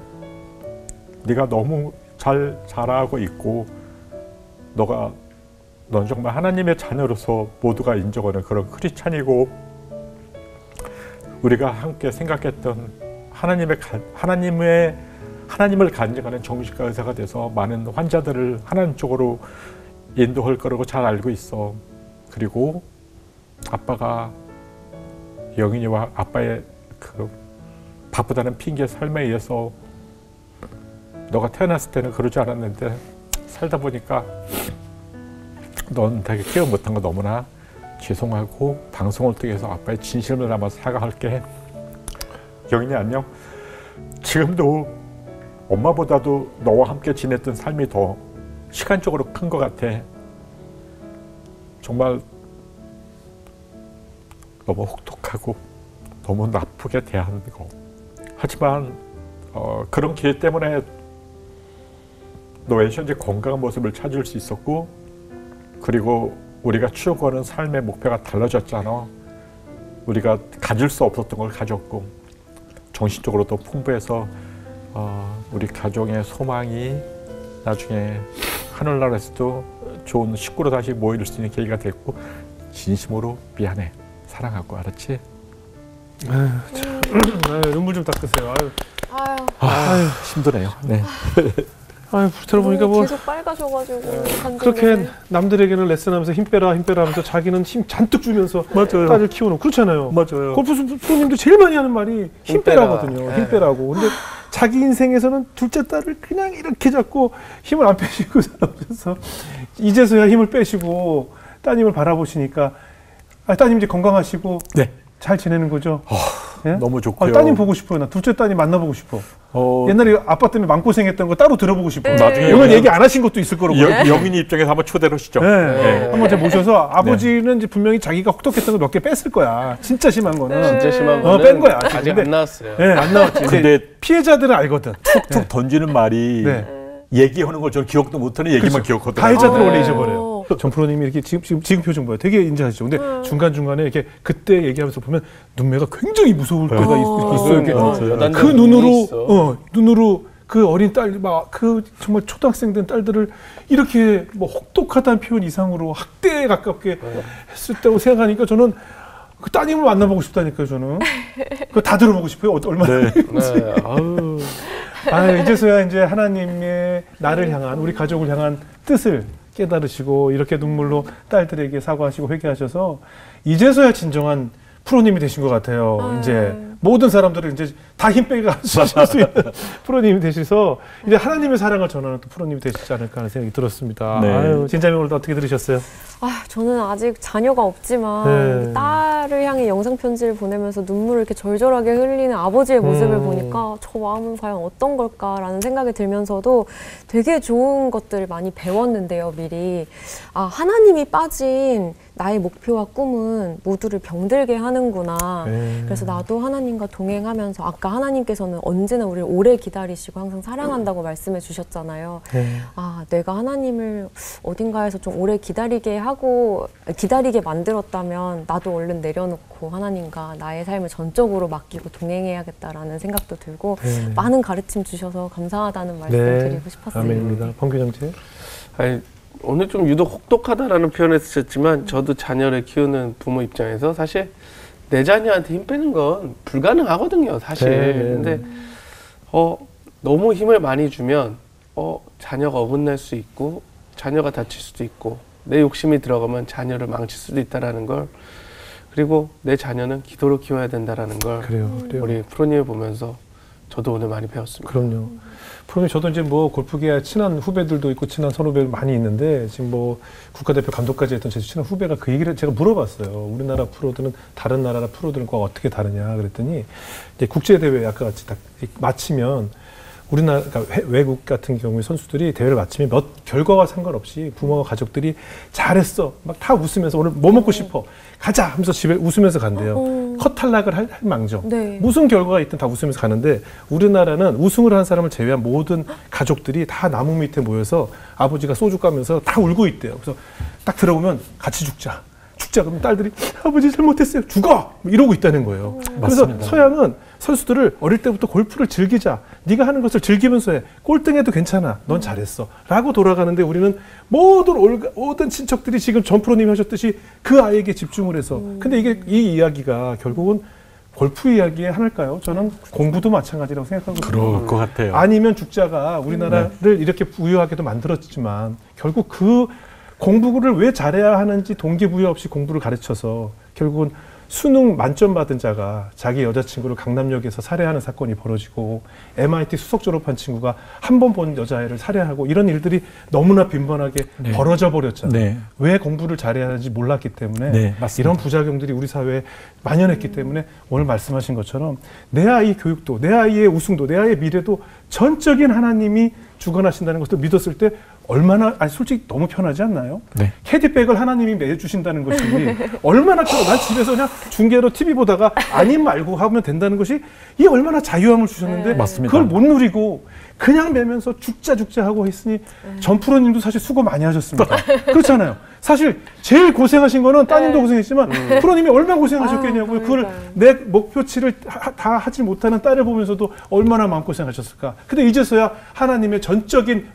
네가 너무 잘 자라고 있고 넌 정말 하나님의 자녀로서 모두가 인정하는 그런 크리스찬이고 우리가 함께 생각했던 하나님을 간증하는 정신과 의사가 돼서 많은 환자들을 하나님 쪽으로 인도할 거라고 잘 알고 있어. 그리고 아빠가 영인이와 아빠의 그 바쁘다는 핑계 삶에 의해서 너가 태어났을 때는 그러지 않았는데 살다 보니까 넌 되게 케어 못한 거 너무나 죄송하고 방송을 통해서 아빠의 진심을 담아서 사과할게. 영인이 안녕. 지금도 엄마보다도 너와 함께 지냈던 삶이 더 시간적으로 큰 것 같아. 정말 너무 혹독하고 너무 나쁘게 대하는 거. 하지만 그런 기회 때문에 너의 현재 건강한 모습을 찾을 수 있었고 그리고 우리가 추구하는 삶의 목표가 달라졌잖아. 우리가 가질 수 없었던 걸 가졌고 정신적으로도 풍부해서 우리 가족의 소망이 나중에 하늘나라에서도 좋은 식구로 다시 모일 수 있는 계기가 됐고 진심으로 미안해. 사랑하고 알았지? 아유, 참. 아유, 눈물 좀 닦으세요. 아유, 힘드네요. 네. 아유, 들어보니까 뭐 계속 빨가셔가지고 그렇게 남들에게는 레슨하면서 힘 빼라 하면서 자기는 힘 잔뜩 주면서 맞아요. 딸을 키워놓고 그렇잖아요. 맞아요. 골프 프로님도 제일 많이 하는 말이 힘 빼라거든요. 네. 힘 빼라고. 근데 자기 인생에서는 둘째 딸을 그냥 이렇게 잡고 힘을 안 빼시고 살아오셔서 이제서야 힘을 빼시고 따님을 바라보시니까 따님 이제 건강하시고 네. 잘 지내는 거죠? 예? 너무 좋고요. 따님 보고 싶어요. 나 둘째 따님 만나보고 싶어. 옛날에 아빠 때문에 마음고생했던 거 따로 들어보고 싶어. 나중에 이건 얘기 안 하신 것도 있을 거라고. 영인이 입장에서 한번 초대를 하시죠. 네. 네. 한번 제가 모셔서 아버지는 이제 분명히 자기가 혹독했던 거 몇 개 뺐을 거야. 진짜 심한 거는. 진짜 심한 거는 뺀 거야. 아직 근데, 안 나왔어요. 네, 안 나왔지. 근데 피해자들은 알거든. 툭툭 던지는 말이 네. 얘기하는 걸 저는 기억도 못하는 얘기만 기억하더라고요. 가해자들은 원래 잊어버려요. 전 프로님이 이렇게 지금 표정 봐요. 되게 인자하시죠. 근데 중간중간에 이렇게 그때 얘기하면서 보면 눈매가 굉장히 무서울 때가 있어요. 이렇게. 그 눈으로 그 어린 딸, 그 정말 초등학생 된 딸들을 이렇게 뭐 혹독하다는 표현 이상으로 학대에 가깝게 했었다고 생각하니까 저는 그 따님을 만나보고 싶다니까요, 저는. 그거 다 들어보고 싶어요. 얼마나. 네. 아유. 이제서야 이제 하나님의 나를 향한, 우리 가족을 향한 뜻을 깨달으시고, 이렇게 눈물로 딸들에게 사과하시고 회개하셔서, 이제서야 진정한 프로님이 되신 것 같아요. 이제 모든 사람들을 이제 다 힘 빼게 하실 수 있는 프로님이 되셔서 이제 하나님의 사랑을 전하는 또 프로님이 되시지 않을까 하는 생각이 들었습니다. 네. 아유, 진짜님 오늘도 어떻게 들으셨어요? 저는 아직 자녀가 없지만 딸을 향해 영상 편지를 보내면서 눈물을 이렇게 절절하게 흘리는 아버지의 모습을 보니까 저 마음은 과연 어떤 걸까라는 생각이 들면서도 되게 좋은 것들을 많이 배웠는데요, 미리. 하나님이 빠진 나의 목표와 꿈은 모두를 병들게 하는구나. 그래서 나도 하나님과 동행하면서 아까 하나님께서는 언제나 우리를 오래 기다리시고 항상 사랑한다고 말씀해 주셨잖아요. 아, 내가 하나님을 어딘가에서 좀 오래 기다리게 만들었다면 나도 얼른 내려놓고 하나님과 나의 삶을 전적으로 맡기고 동행해야겠다라는 생각도 들고 많은 가르침 주셔서 감사하다는 말씀 드리고 싶었어요. 아멘입니다. 범규정제. 아니, 오늘 좀 유독 혹독하다라는 표현을 쓰셨지만 저도 자녀를 키우는 부모 입장에서 사실 내 자녀한테 힘 빼는 건 불가능하거든요, 사실. 근데 너무 힘을 많이 주면 자녀가 어긋날 수 있고 자녀가 다칠 수도 있고 내 욕심이 들어가면 자녀를 망칠 수도 있다라는 걸, 그리고 내 자녀는 기도로 키워야 된다라는 걸 그래요. 우리 프로님을 보면서 저도 오늘 많이 배웠습니다. 그럼요. 프로님 저도 이제 뭐 골프계 친한 후배들도 있고 친한 선후배들 많이 있는데 지금 뭐 국가대표 감독까지 했던 제 친한 후배가 그 얘기를 제가 물어봤어요. 우리나라 프로들은 다른 나라 프로들과 어떻게 다르냐 그랬더니 이제 국제 대회 아까 같이 딱 마치면 우리나라 그러니까 외국 같은 경우에 선수들이 대회를 마치면 결과와 상관없이 부모와 가족들이 잘했어 막 다 웃으면서 오늘 뭐 먹고 싶어 가자 하면서 집에 웃으면서 간대요. 컷 탈락을 할 망정. 무슨 결과가 있든 다 웃으면서 가는데 우리나라는 우승을 한 사람을 제외한 모든 가족들이 다 나무 밑에 모여서 아버지가 소주 까면서 다 울고 있대요. 그래서 딱 들어보면 같이 죽자 그러면 딸들이 아버지 잘못했어요 죽어 이러고 있다는 거예요. 그래서 맞습니다. 서양은 선수들을 어릴 때부터 골프를 즐기자, 네가 하는 것을 즐기면서 해, 꼴등해도 괜찮아, 넌 잘했어 라고 돌아가는데 우리는 모든 친척들이 지금 전 프로님이 하셨듯이 그 아이에게 집중을 해서 근데 이 이야기가 결국은 골프 이야기의 하나일까요? 저는 공부도 마찬가지라고 생각하거든요. 그럴 것 같아요. 아니면 죽자가 우리나라를 이렇게 부유하게도 만들었지만 결국 그 공부를 왜 잘해야 하는지 동기부여 없이 공부를 가르쳐서 결국은 수능 만점 받은 자가 자기 여자친구를 강남역에서 살해하는 사건이 벌어지고 MIT 수석 졸업한 친구가 한 번 본 여자애를 살해하고 이런 일들이 너무나 빈번하게 벌어져 버렸잖아요. 왜 공부를 잘해야 하는지 몰랐기 때문에 이런 부작용들이 우리 사회에 만연했기 때문에 오늘 말씀하신 것처럼 내 아이 교육도 내 아이의 우승도 내 아이의 미래도 전적인 하나님이 주관하신다는 것을 믿었을 때 얼마나 솔직히 너무 편하지 않나요? 캐디백을 하나님이 매주신다는 것이 얼마나 난 집에서 그냥 중계로 TV 보다가 아님 말고 하면 된다는 것이 이게 얼마나 자유함을 주셨는데 맞습니다. 그걸 못 누리고 그냥 매면서 죽자 하고 했으니 전 프로님도 사실 수고 많이 하셨습니다. 그렇잖아요. 사실 제일 고생하신 거는 따님도 고생했지만 프로님이 얼마나 고생하셨겠냐고요. 그걸 내 목표치를 다 하지 못하는 딸을 보면서도 얼마나 마음고생하셨을까. 근데 이제서야 하나님의 전적인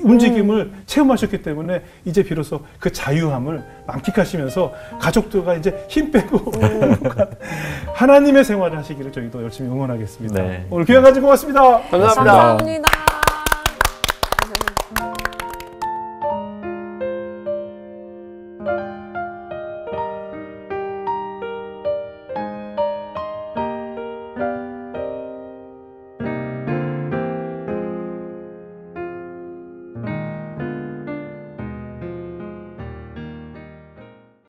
움직임을 체험하셨기 때문에 이제 비로소 그 자유함을 만끽하시면서 가족들과 이제 힘 빼고 하나님의 생활을 하시기를 저희도 열심히 응원하겠습니다. 오늘 귀한 가지고 고맙습니다. 감사합니다. 감사합니다.